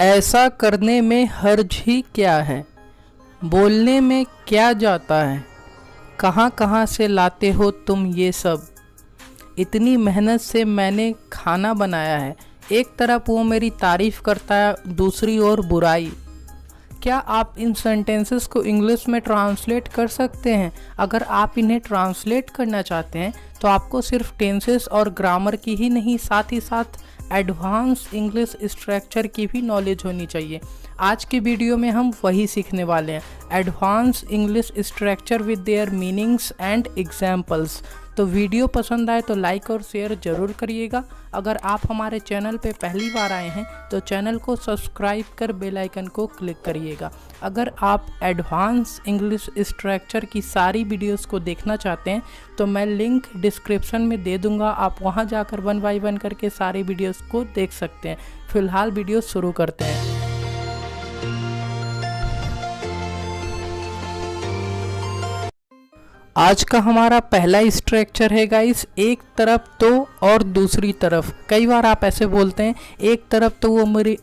ऐसा करने में हर्ज ही क्या है, बोलने में क्या जाता है, कहाँ कहाँ से लाते हो तुम ये सब। इतनी मेहनत से मैंने खाना बनाया है, एक तरफ वो मेरी तारीफ़ करता है, दूसरी ओर बुराई। क्या आप इन सेंटेंसेस को इंग्लिश में ट्रांसलेट कर सकते हैं? अगर आप इन्हें ट्रांसलेट करना चाहते हैं तो आपको सिर्फ टेंसेस और ग्रामर की ही नहीं, साथ ही साथ एडवांस इंग्लिश स्ट्रक्चर की भी नॉलेज होनी चाहिए। आज की वीडियो में हम वही सीखने वाले हैं, advance English structure with their meanings and examples. तो वीडियो पसंद आए तो लाइक और शेयर ज़रूर करिएगा। अगर आप हमारे चैनल पे पहली बार आए हैं तो चैनल को सब्सक्राइब कर बेल आइकन को क्लिक करिएगा। अगर आप एडवांस इंग्लिश स्ट्रक्चर की सारी वीडियोस को देखना चाहते हैं तो मैं लिंक डिस्क्रिप्शन में दे दूंगा, आप वहां जाकर 1 बाय 1 करके सारी वीडियोस को देख सकते हैं। फिलहाल वीडियो शुरू करते हैं। आज का हमारा पहला स्ट्रक्चर है गाइस, एक तरफ तो और दूसरी तरफ। कई बार आप ऐसे बोलते हैं, एक तरफ तो वो मेरी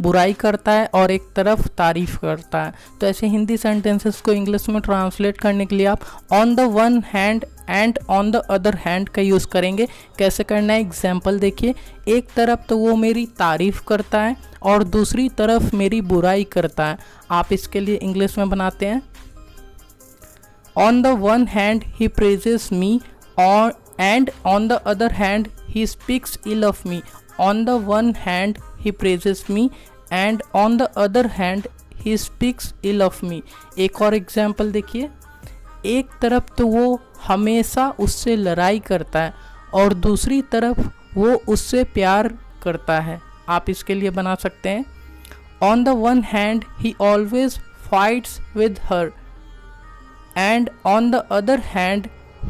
बुराई करता है और एक तरफ तारीफ करता है। तो ऐसे हिंदी सेंटेंसेस को इंग्लिश में ट्रांसलेट करने के लिए आप on the one hand and on the other hand का यूज़ करेंगे। कैसे करना है, एग्जाम्पल देखिए। एक तरफ तो वो मेरी तारीफ करता है और दूसरी तरफ मेरी बुराई करता है। आप इसके लिए इंग्लिश में बनाते हैं, On the one hand he praises me, and on the other hand he speaks ill of me. On the one hand he praises me, and on the other hand he speaks ill of me. एक और example देखिए। एक तरफ तो वो हमेशा उससे लड़ाई करता है और दूसरी तरफ वो उससे प्यार करता है। आप इसके लिए बना सकते हैं, On the one hand he always fights with her, and on the other hand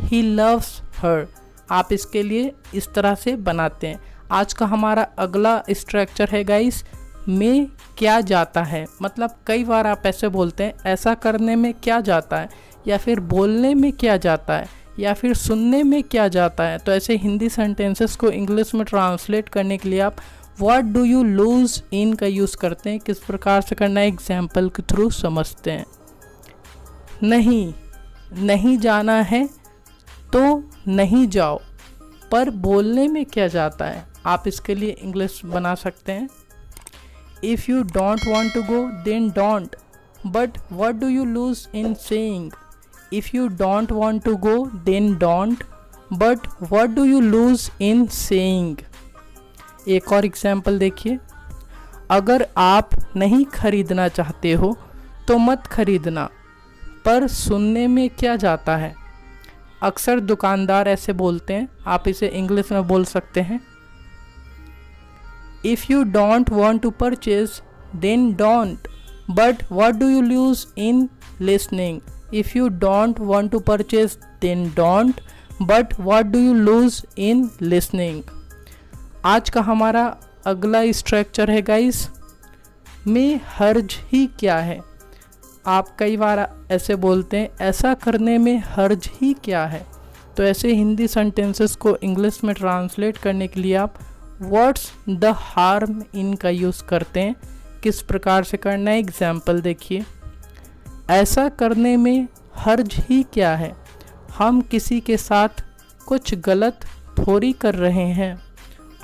he loves her. आप इसके लिए इस तरह से बनाते हैं। आज का हमारा अगला स्ट्रक्चर है गाइस, में क्या जाता है। मतलब कई बार आप ऐसे बोलते हैं, ऐसा करने में क्या जाता है, या फिर बोलने में क्या जाता है, या फिर सुनने में क्या जाता है। तो ऐसे हिंदी सेंटेंसेस को इंग्लिश में ट्रांसलेट करने के लिए आप व्हाट डू यू लूज इन का यूज़ करते हैं। किस प्रकार से करना है, एग्जाम्पल के थ्रू समझते हैं। नहीं जाना है तो नहीं जाओ, पर बोलने में क्या जाता है। आप इसके लिए इंग्लिश बना सकते हैं, if you don't want to go then don't, but what do you lose in saying. If you don't want to go then don't, but what do you lose in saying. एक और example देखिए, अगर आप नहीं खरीदना चाहते हो तो मत खरीदना, पर सुनने में क्या जाता है। अक्सर दुकानदार ऐसे बोलते हैं, आप इसे इंग्लिश में बोल सकते हैं, if you don't want to purchase then don't, but what do you lose in listening. If you don't want to purchase then don't, but what do you lose in listening. आज का हमारा अगला structure है guys, में हर्ज ही क्या है। आप कई बार ऐसे बोलते हैं, ऐसा करने में हर्ज ही क्या है। तो ऐसे हिंदी सेंटेंसेस को इंग्लिश में ट्रांसलेट करने के लिए आप व्हाट्स द हार्म इन का यूज़ करते हैं। किस प्रकार से करना है, एग्जाम्पल देखिए। ऐसा करने में हर्ज ही क्या है, हम किसी के साथ कुछ गलत थोड़ी कर रहे हैं।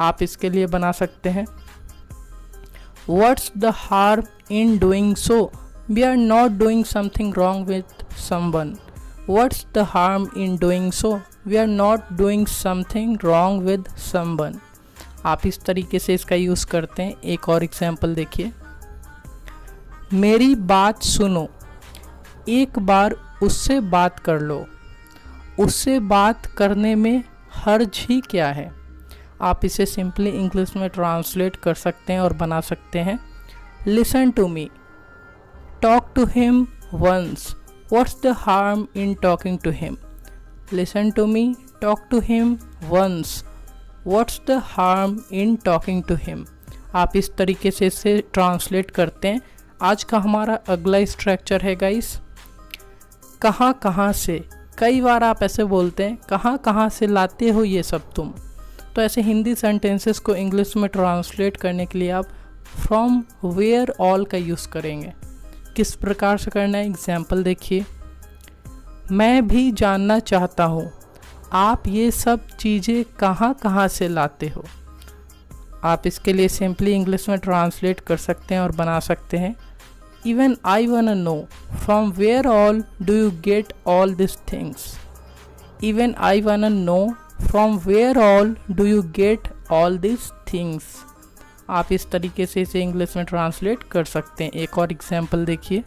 आप इसके लिए बना सकते हैं, what's the harm in doing so, we are not doing something wrong with someone. What's the harm in doing so? We are not doing something wrong with someone. आप इस तरीके से इसका यूज़ करते हैं। एक और एग्जाम्पल देखिए, मेरी बात सुनो, एक बार उससे बात कर लो, उससे बात करने में हर्ज ही क्या है। आप इसे सिंपली इंग्लिश में ट्रांसलेट कर सकते हैं और बना सकते हैं, listen to me, talk to him once. What's the harm in talking to him? Listen to me, talk to him once. What's the harm in talking to him? आप इस तरीके से इसे ट्रांसलेट करते हैं। आज का हमारा अगला स्ट्रक्चर है गाइस, कहाँ कहाँ से। कई बार आप ऐसे बोलते हैं, कहाँ कहाँ से लाते हो ये सब तुम। तो ऐसे हिंदी सेंटेंसेस को इंग्लिश में ट्रांसलेट करने के लिए आप फ्रॉम वेयर ऑल का यूज़ करेंगे। किस प्रकार से करना है, एग्जाम्पल देखिए। मैं भी जानना चाहता हूँ आप ये सब चीज़ें कहाँ कहाँ से लाते हो। आप इसके लिए सिंपली इंग्लिश में ट्रांसलेट कर सकते हैं और बना सकते हैं। Even I wanna know from where all do you get all this things. Even I wanna know from where all do you get all this things. आप इस तरीके से इसे इंग्लिश में ट्रांसलेट कर सकते हैं। एक और एग्जाम्पल देखिए।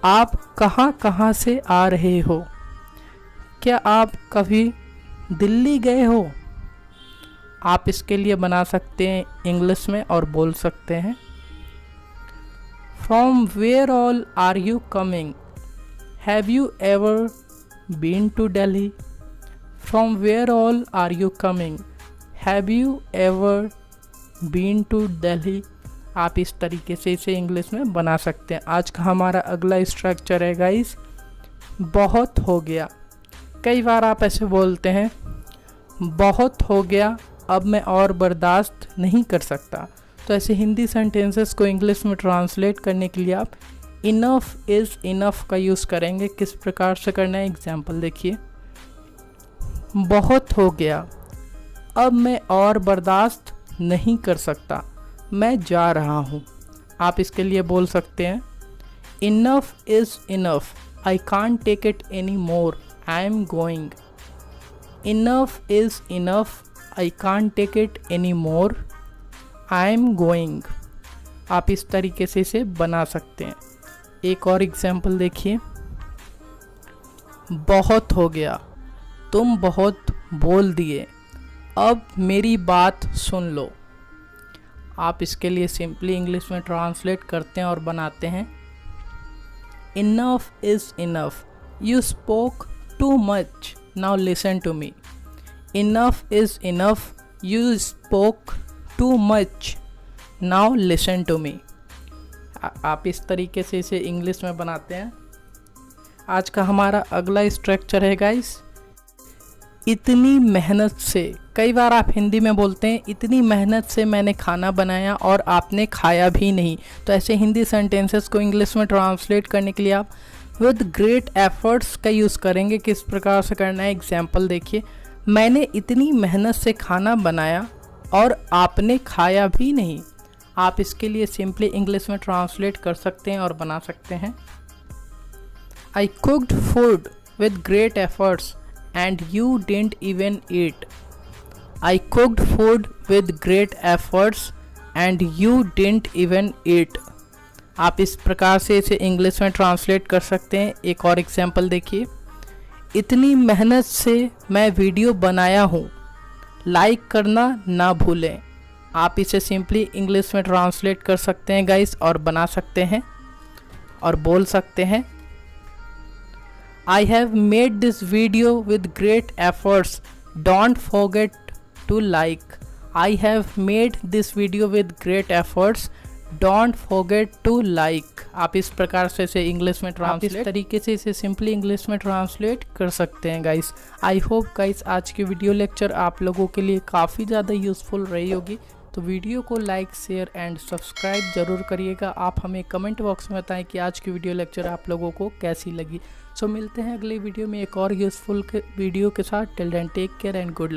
आप कहाँ कहाँ से आ रहे हो। क्या आप कभी दिल्ली गए हो। आप इसके लिए बना सकते हैं इंग्लिश में और बोल सकते हैं from where all are you coming. Have you ever been to Delhi. From where all are you coming. Have you ever been to Delhi. आप इस तरीके से इसे इंग्लिश में बना सकते हैं। आज का हमारा अगला स्ट्रक्चर है गाइस, बहुत हो गया। कई बार आप ऐसे बोलते हैं बहुत हो गया, अब मैं और बर्दाश्त नहीं कर सकता। तो ऐसे हिंदी सेंटेंसेस को इंग्लिश में ट्रांसलेट करने के लिए आप इनफ इज़ इनफ का यूज़ करेंगे। किस प्रकार से करना है, एग्जाम्पल देखिए। बहुत हो गया, अब मैं और बर्दाश्त नहीं कर सकता, मैं जा रहा हूँ। आप इसके लिए बोल सकते हैं enough is enough, I can't take it any more, I am going. Enough is enough, I can't take it any more, I am going. आप इस तरीके से इसे बना सकते हैं। एक और एग्जाम्पल देखिए। बहुत हो गया, तुम बहुत बोल दिए, अब मेरी बात सुन लो। आप इसके लिए सिंपली इंग्लिश में ट्रांसलेट करते हैं और बनाते हैं enough is enough, you spoke too much, now listen to me. Enough is enough, you spoke too much, now listen to me. आप इस तरीके से इसे इंग्लिश में बनाते हैं। आज का हमारा अगला स्ट्रक्चर है गाइस, इतनी मेहनत से। कई बार आप हिंदी में बोलते हैं इतनी मेहनत से मैंने खाना बनाया और आपने खाया भी नहीं। तो ऐसे हिंदी सेंटेंसेस को इंग्लिश में ट्रांसलेट करने के लिए आप विद ग्रेट एफर्ट्स का यूज़ करेंगे। किस प्रकार से करना है, एग्जाम्पल देखिए। मैंने इतनी मेहनत से खाना बनाया और आपने खाया भी नहीं। आप इसके लिए सिंपली इंग्लिश में ट्रांसलेट कर सकते हैं और बना सकते हैं I cooked food with great efforts and you didn't even eat. I cooked food with great efforts and you didn't even eat. आप इस प्रकार से इसे इंग्लिश में ट्रांसलेट कर सकते हैं। एक और एग्जाम्पल देखिए। इतनी मेहनत से मैं वीडियो बनाया हूँ, लाइक करना ना भूलें। आप इसे सिंपली इंग्लिश में ट्रांसलेट कर सकते हैं गाइस और बना सकते हैं और बोल सकते हैं I have made this video with great efforts. Don't forget to like. I have made this video with great efforts. Don't forget to like. आप इस प्रकार से इसे इंग्लिश में ट्रांसलेट, इस तरीके से इसे सिंपली इंग्लिश में ट्रांसलेट कर सकते हैं गाइस। आई होप गाइस आज की वीडियो लेक्चर आप लोगों के लिए काफ़ी ज़्यादा यूज़फुल रही होगी। तो वीडियो को लाइक, शेयर एंड सब्सक्राइब ज़रूर करिएगा। आप हमें कमेंट बॉक्स में बताएं कि आज की वीडियो लेक्चर आप लोगों को कैसी लगी। सो मिलते हैं अगले वीडियो में एक और यूज़फुल वीडियो के साथ। Till then take care and good luck.